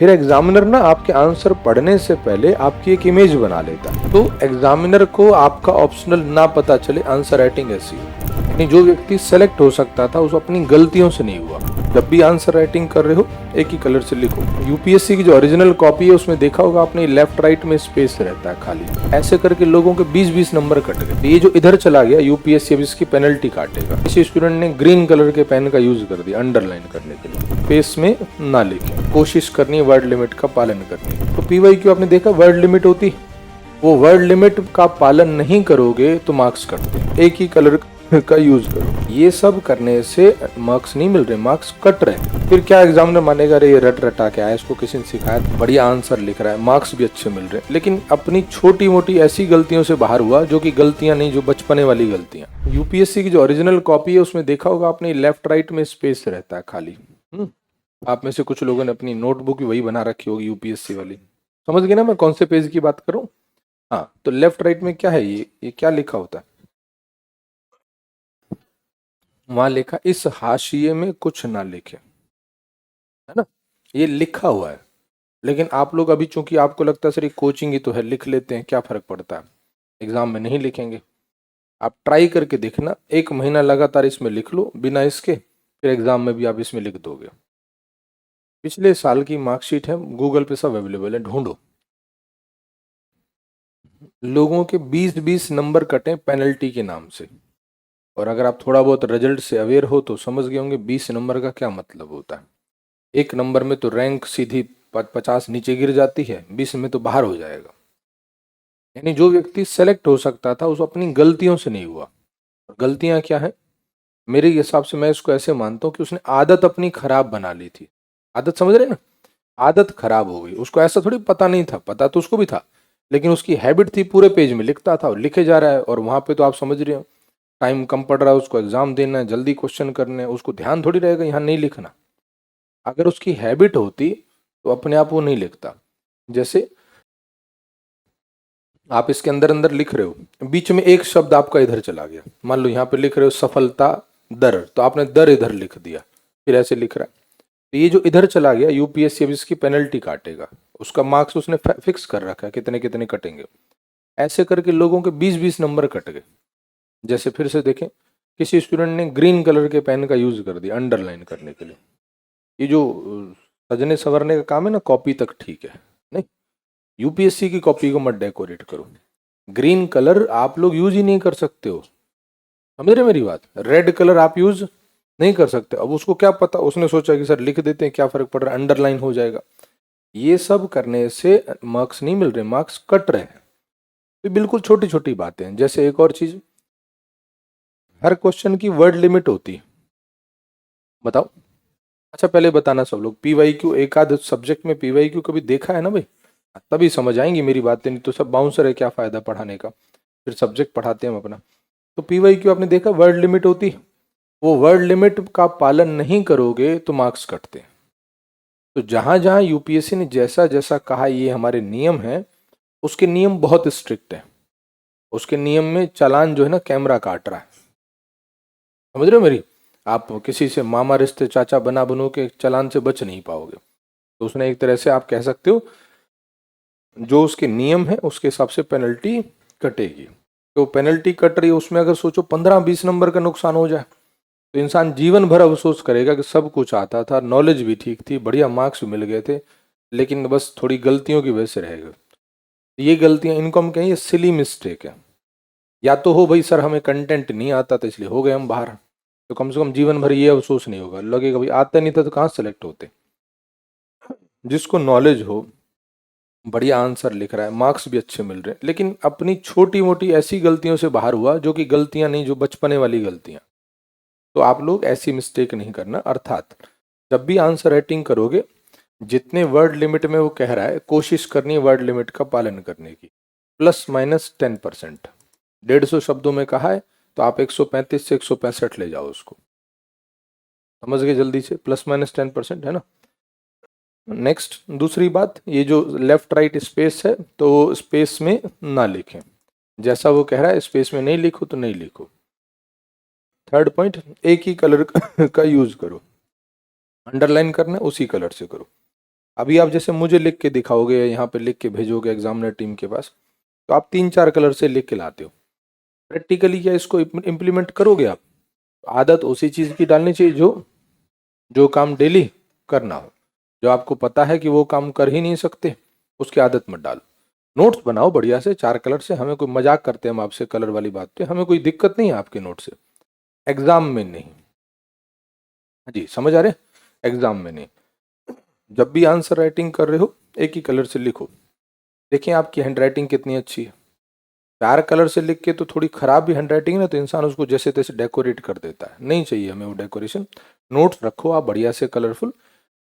फिर एग्जामिनर ना आपके आंसर पढ़ने से पहले आपकी एक इमेज बना लेता है, तो एग्जामिनर को आपका ऑप्शनल ना पता चले आंसर राइटिंग ऐसी हो। यानी जो व्यक्ति सेलेक्ट हो सकता था उस अपनी गलतियों से नहीं हुआ। जब भी आंसर राइटिंग कर रहे हो एक ही कलर से लिखो। यूपीएससी की जो ओरिजिनल कॉपी है उसमें देखा होगा आपने, लेफ्ट राइट में स्पेस रहता है खाली, ऐसे करके लोगों के 20-20 नंबर कट गए। ये जो इधर चला गया यूपीएससी अब इसकी पेनल्टी काटेगा। किसी स्टूडेंट ने ग्रीन कलर के पेन का यूज कर दिया अंडरलाइन करने के लिए, स्पेस में ना लिखे, कोशिश करनी है वर्ड लिमिट का पालन करने की। तो पीवाईक्यू आपने देखा वर्ड लिमिट होती, वो वर्ड लिमिट का पालन नहीं करोगे तो मार्क्स कटते हैं। एक ही कलर का यूज करो, ये सब करने से मार्क्स नहीं मिल रहे, मार्क्स कट रहे हैं। फिर क्या एग्जामिनर मानेगा, अरे ये रट रटा के आया, इसको किसी ने सिखाया, बढ़िया आंसर लिख रहा है, मार्क्स भी अच्छे मिल रहे हैं, लेकिन अपनी छोटी मोटी ऐसी गलतियों से बाहर हुआ जो कि गलतियां नहीं, जो बचपने वाली गलतियां। यूपीएससी की जो ओरिजिनल कॉपी है उसमें देखा होगा आपने, लेफ्ट राइट में स्पेस रहता है खाली। आप में से कुछ लोगों ने अपनी नोटबुक भी वही बना रखी होगी यूपीएससी वाली। समझ गए ना मैं कौन से पेज की बात करूं? हाँ, तो लेफ्ट राइट में क्या है, ये क्या लिखा होता है? वहां लिखा इस हाशिए में कुछ ना लिखे, है ना, ये लिखा हुआ है। लेकिन आप लोग अभी चूंकि आपको लगता है सर ये कोचिंग ही तो है, लिख लेते हैं, क्या फर्क पड़ता है, एग्जाम में नहीं लिखेंगे। आप ट्राई करके देखना, 1 महीना लगातार इसमें लिख लो बिना इसके, फिर एग्जाम में भी आप इसमें लिख दोगे। पिछले साल की मार्कशीट है, गूगल पे सब अवेलेबल है, ढूंढो। लोगों के 20-20 नंबर कटे पेनल्टी के नाम से। और अगर आप थोड़ा बहुत रिजल्ट से अवेयर हो तो समझ गए होंगे 20 नंबर का क्या मतलब होता है। 1 नंबर में तो रैंक सीधी 50 नीचे गिर जाती है, 20 में तो बाहर हो जाएगा। यानी जो व्यक्ति सेलेक्ट हो सकता था उस अपनी गलतियों से नहीं हुआ। गलतियां क्या है, मेरे हिसाब से मैं इसको ऐसे मानता हूँ कि उसने आदत अपनी खराब बना ली थी। आदत समझ रहे ना, आदत खराब हो गई। उसको ऐसा थोड़ी पता नहीं था, पता तो उसको भी था, लेकिन उसकी हैबिट थी पूरे पेज में लिखता था और लिखे जा रहा है। और वहां पे तो आप समझ रहे हो टाइम कम पड़ रहा है, उसको एग्जाम देना है, जल्दी क्वेश्चन करने हैं, उसको ध्यान थोड़ी रहेगा यहाँ नहीं लिखना। अगर उसकी हैबिट होती तो अपने आप वो नहीं लिखता। जैसे आप इसके अंदर अंदर लिख रहे हो, बीच में एक शब्द आपका इधर चला गया, मान लो यहाँ पे लिख रहे हो सफलता दर, तो आपने दर इधर लिख दिया, फिर ऐसे लिख रहा है, तो ये जो इधर चला गया यूपीएससी अब इसकी पेनल्टी काटेगा। उसका मार्क्स उसने फिक्स कर रखा है कितने कितने कटेंगे। ऐसे करके लोगों के 20-20 नंबर कट गए। जैसे फिर से देखें, किसी स्टूडेंट ने ग्रीन कलर के पेन का यूज कर दिया अंडरलाइन करने के लिए। ये जो सजने संवरने का काम है ना, कॉपी तक ठीक है, नहीं यूपीएससी की कॉपी को मत डेकोरेट करो। ग्रीन कलर आप लोग यूज ही नहीं कर सकते हो, समझ रहे मेरी बात? रेड कलर आप यूज नहीं कर सकते। अब उसको क्या पता, उसने सोचा कि सर लिख देते हैं क्या फर्क पड़ रहा है, अंडरलाइन हो जाएगा। ये सब करने से मार्क्स नहीं मिल रहे, मार्क्स कट रहे हैं। तो बिल्कुल छोटी छोटी बातें हैं। जैसे एक और चीज, हर क्वेश्चन की वर्ड लिमिट होती है, बताओ। अच्छा पहले बताना सब लोग, पीवाईक्यू एक आध सब्जेक्ट में पीवाईक्यू कभी देखा है ना भाई? तभी समझ आएंगी मेरी बातें, नहीं तो सब बाउंसर है, क्या फायदा पढ़ाने का, फिर सब्जेक्ट पढ़ाते हैं हम अपना। तो पीवाईक्यू आपने देखा वर्ड लिमिट होती, वो वर्ड लिमिट का पालन नहीं करोगे तो मार्क्स कटते हैं। तो जहां जहां यूपीएससी ने जैसा जैसा कहा ये हमारे नियम है, उसके नियम बहुत स्ट्रिक्ट है। उसके नियम में चालान जो है ना कैमरा काट रहा है, समझ रहे हो मेरी? आप किसी से मामा रिश्ते चाचा बना बनो के चालान से बच नहीं पाओगे। तो उसने एक तरह से आप कह सकते हो जो उसके नियम है उसके हिसाब से पेनल्टी कटेगी। तो पेनल्टी कट रही है, उसमें अगर सोचो 15-20 नंबर का नुकसान हो जाए तो इंसान जीवन भर अफसोस करेगा कि सब कुछ आता था, नॉलेज भी ठीक थी, बढ़िया मार्क्स मिल गए थे, लेकिन बस थोड़ी गलतियों की वजह से रह गए। ये गलतियां, इनको हम कहें ये सिली मिस्टेक है। या तो हो भाई सर हमें कंटेंट नहीं आता था इसलिए हो गए हम बाहर, तो कम से कम जीवन भर ये अफसोस नहीं होगा, लगेगा भाई आता नहीं था तो कहाँ सेलेक्ट होते। जिसको नॉलेज हो, बढ़िया आंसर लिख रहा है, मार्क्स भी अच्छे मिल रहे हैं, लेकिन अपनी छोटी मोटी ऐसी गलतियों से बाहर हुआ जो कि गलतियां नहीं, जो बचपने वाली गलतियां। तो आप लोग ऐसी मिस्टेक नहीं करना। अर्थात जब भी आंसर राइटिंग करोगे, जितने वर्ड लिमिट में वो कह रहा है कोशिश करनी है वर्ड लिमिट का पालन करने की, ±10%। 150 शब्दों में कहा है तो आप 135 से 165 ले जाओ उसको, समझ गए जल्दी से, ±10% है ना। नेक्स्ट दूसरी बात, ये जो लेफ्ट राइट स्पेस है तो स्पेस में ना लिखें, जैसा वो कह रहा है स्पेस में नहीं लिखो तो नहीं लिखो। थर्ड पॉइंट, एक ही कलर का यूज करो, अंडरलाइन करना है उसी कलर से करो। अभी आप जैसे मुझे लिख के दिखाओगे, यहाँ पे लिख के भेजोगे एग्जामिनर टीम के पास, तो आप 3-4 कलर से लिख के लाते हो। प्रैक्टिकली क्या इसको इम्प्लीमेंट करोगे आप? आदत उसी चीज की डालनी चाहिए जो जो काम डेली करना हो। जो आपको पता है कि वो काम कर ही नहीं सकते, उसकी आदत मत डालो। नोट्स बनाओ बढ़िया से 4 कलर से। हमें कोई मजाक करते हैं हम आपसे कलर वाली बात पे, हमें कोई दिक्कत नहीं है आपके नोट से, एग्जाम में नहीं। हाँ जी, समझ आ रहे? एग्जाम में नहीं। जब भी आंसर राइटिंग कर रहे हो एक ही कलर से लिखो। देखिए आपकी हैंड राइटिंग कितनी अच्छी है। 4 कलर से लिख के तो थोड़ी खराब भी हैंड राइटिंग है ना, तो इंसान उसको जैसे तैसे डेकोरेट कर देता है। नहीं चाहिए हमें वो डेकोरेशन। नोट्स रखो आप बढ़िया से कलरफुल।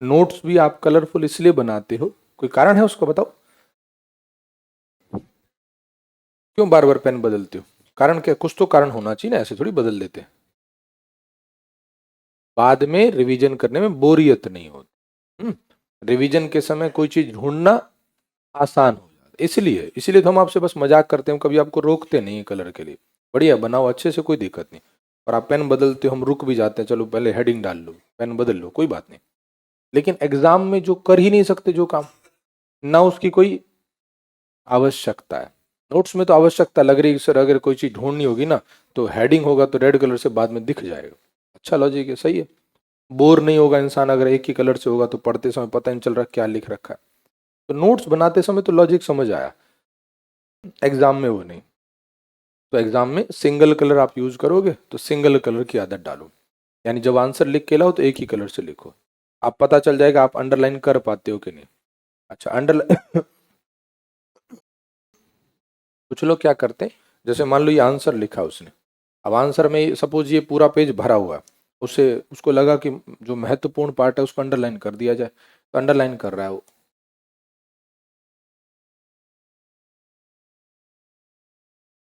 नोट्स भी आप कलरफुल इसलिए बनाते हो, कोई कारण है उसको बताओ? क्यों बार बार पेन बदलते हो? कारण क्या? कुछ तो कारण होना चाहिए ना, ऐसे थोड़ी बदल देते। बाद में रिवीजन करने में बोरियत नहीं होती। रिवीजन के समय कोई चीज ढूंढना आसान हो जाता है। इसलिए इसलिए तो हम आपसे बस मजाक करते हैं, कभी आपको रोकते नहीं है कलर के लिए। बढ़िया बनाओ अच्छे से, कोई दिक्कत नहीं। और आप पेन बदलते हो, हम रुक भी जाते हैं, चलो पहले हेडिंग डाल लो, पेन बदल लो, कोई बात नहीं। लेकिन एग्जाम में जो कर ही नहीं सकते जो काम, ना उसकी कोई आवश्यकता है। नोट्स में तो आवश्यकता लग रही है सर, अगर कोई चीज ढूंढनी होगी ना तो हेडिंग होगा तो रेड कलर से बाद में दिख जाएगा। अच्छा लॉजिक है, सही है। बोर नहीं होगा इंसान अगर एक ही कलर से होगा, तो पढ़ते समय पता नहीं चल रहा क्या लिख रखा है। तो नोट्स बनाते समय तो लॉजिक समझ आया, एग्जाम में वो नहीं। तो एग्जाम में सिंगल कलर आप यूज करोगे तो सिंगल कलर की आदत डालो। यानी जब आंसर लिख के लाओ तो एक ही कलर से लिखो। आप पता चल जाएगा आप अंडरलाइन कर पाते हो कि नहीं। अच्छा, अंडरलाइन कुछ लोग क्या करते हैं, जैसे मान लो ये आंसर लिखा उसने, अब आंसर में सपोज ये पूरा पेज भरा हुआ है, उसे उसको लगा कि जो महत्वपूर्ण पार्ट है उसको अंडरलाइन कर दिया जाए, तो अंडरलाइन कर रहा है वो।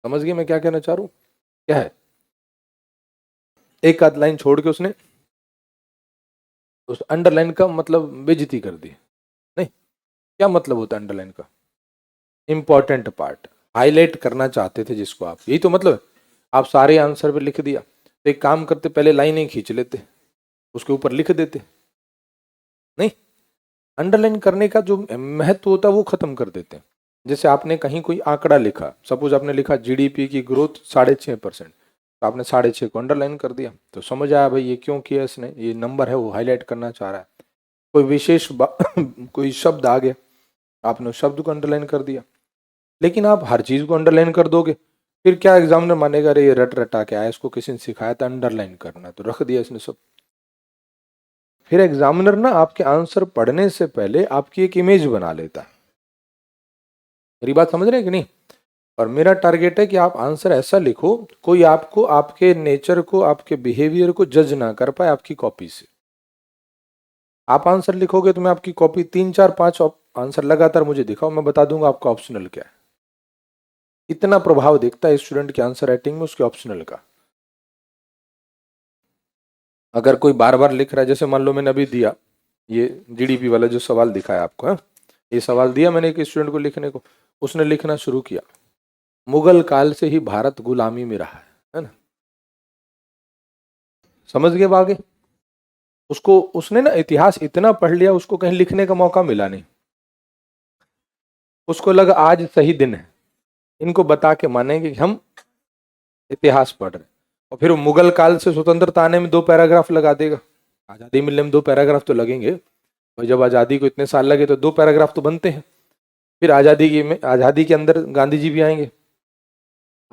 समझ गए मैं क्या कहना चाह रहा हूँ? क्या है, एक आध लाइन छोड़ के उसने उस अंडरलाइन का मतलब बेइज्जती कर दी। नहीं, क्या मतलब होता है अंडरलाइन का? इंपॉर्टेंट पार्ट हाईलाइट करना चाहते थे जिसको आप, यही तो मतलब है। आप सारे आंसर पे लिख दिया, तो एक काम करते पहले लाइनें खींच लेते, उसके ऊपर लिख देते। नहीं, अंडरलाइन करने का जो महत्व होता है वो खत्म कर देते हैं। जैसे आपने कहीं कोई आंकड़ा लिखा, सपोज आपने लिखा जीडीपी की ग्रोथ 6.5%, तो आपने 6.5 को अंडरलाइन कर दिया, तो समझ आया भाई ये क्यों किया इसने, ये नंबर है वो हाईलाइट करना चाह रहा है। कोई विशेष कोई शब्द आ गया, आपने उस शब्द को अंडरलाइन कर दिया। लेकिन आप हर चीज को अंडरलाइन कर दोगे, फिर क्या एग्जामिनर मानेगा? अरे ये रट रटा के आया, इसको किसी ने सिखाया था अंडरलाइन करना, तो रख दिया इसने सब। फिर एग्जामिनर ना आपके आंसर पढ़ने से पहले आपकी एक इमेज बना लेता है। मेरी बात समझ रहे हैं कि नहीं? और मेरा टारगेट है कि आप आंसर ऐसा लिखो कोई आपको, आपके नेचर को, आपके बिहेवियर को जज ना कर पाए आपकी कॉपी से। आप आंसर लिखोगे तो मैं आपकी कॉपी 3 4 5 आंसर लगातार मुझे दिखाओ, मैं बता दूंगा आपका ऑप्शनल क्या है। इतना प्रभाव दिखता है स्टूडेंट के आंसर राइटिंग में उसके ऑप्शनल का। अगर कोई बार बार लिख रहा है, जैसे मान लो मैंने अभी दिया ये जीडीपी वाला जो सवाल दिखाया आपको है, ये सवाल दिया मैंने एक स्टूडेंट को लिखने को, उसने लिखना शुरू किया, मुगल काल से ही भारत गुलामी में रहा है ना। समझ गए आगे? उसको उसने ना इतिहास इतना पढ़ लिया, उसको कहीं लिखने का मौका मिला नहीं। उसको लगा आज सही दिन है, इनको बता के मानेंगे कि हम इतिहास पढ़ रहे हैं। और फिर वो मुगल काल से स्वतंत्रता आने में 2 पैराग्राफ लगा देगा। आजादी मिलने में 2 पैराग्राफ तो लगेंगे, और जब आजादी को इतने साल लगे तो 2 पैराग्राफ तो बनते हैं। फिर आजादी के अंदर गांधी जी भी आएंगे।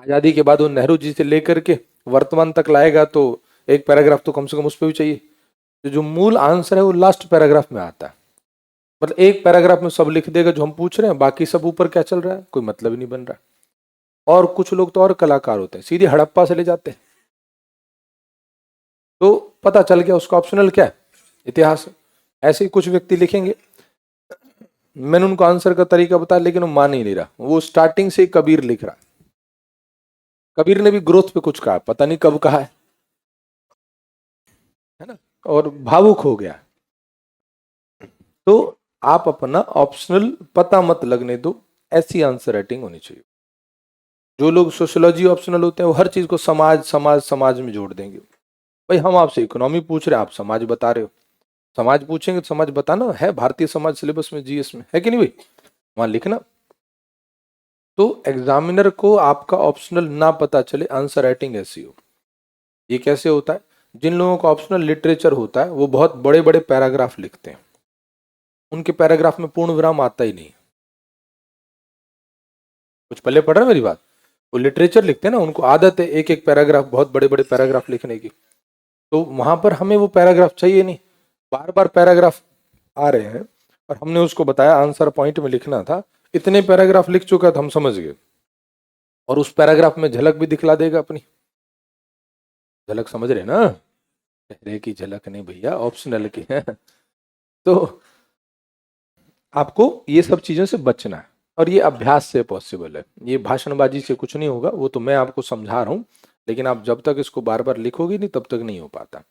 आजादी के बाद वो नेहरू जी से लेकर के वर्तमान तक लाएगा, तो 1 पैराग्राफ तो कम से कम उस पर भी चाहिए। तो जो मूल आंसर है वो लास्ट पैराग्राफ में आता है। मतलब 1 पैराग्राफ में सब लिख देगा जो हम पूछ रहे हैं, बाकी सब ऊपर क्या चल रहा है कोई मतलब ही नहीं बन रहा। और कुछ लोग तो और कलाकार होते हैं, सीधे हड़प्पा से ले जाते हैं, तो पता चल गया उसका ऑप्शनल क्या है, इतिहास। ऐसे ही कुछ व्यक्ति लिखेंगे, मैंने उनको आंसर का तरीका बताया लेकिन वो मान ही नहीं रहा, वो स्टार्टिंग से ही कबीर लिख रहा है। कबीर ने भी ग्रोथ पे कुछ कहा, पता नहीं कब कहा है ना, और भावुक हो गया। तो आप अपना ऑप्शनल पता मत लगने दो, ऐसी आंसर राइटिंग होनी चाहिए। जो लोग सोशियोलॉजी ऑप्शनल होते हैं वो हर चीज को समाज समाज समाज में जोड़ देंगे। भाई हम आपसे इकोनॉमी पूछ रहे हैं, आप समाज बता रहे हो। समाज पूछेंगे तो समाज बताना है, भारतीय समाज सिलेबस में जीएस में है कि नहीं भाई, वहां लिखना। तो एग्जामिनर को आपका ऑप्शनल ना पता चले, आंसर राइटिंग ऐसी हो। ये कैसे होता है, जिन लोगों का ऑप्शनल लिटरेचर होता है वो बहुत बड़े बड़े पैराग्राफ लिखते हैं, उनके पैराग्राफ में पूर्ण विराम आता ही नहीं। कुछ पहले पढ़ रहे हैं मेरी बात, वो लिटरेचर लिखते हैं ना, उनको आदत है एक एक पैराग्राफ, बहुत बड़े बड़े पैराग्राफ लिखने की। तो वहां पर हमें वो पैराग्राफ चाहिए नहीं, बार बार पैराग्राफ आ रहे हैं और हमने उसको बताया आंसर पॉइंट में लिखना था, इतने पैराग्राफ लिख चुका था, हम समझ गए, और उस पैराग्राफ में झलक भी दिखला देगा अपनी। झलक समझ रहे ना, चेहरे की झलक नहीं भैया, ऑप्शनल की है। तो आपको ये सब चीजों से बचना है, और ये अभ्यास से पॉसिबल है, ये भाषणबाजी से कुछ नहीं होगा, वो तो मैं आपको समझा रहा हूं, लेकिन आप जब तक इसको बार बार लिखोगे नहीं तब तक नहीं हो पाता।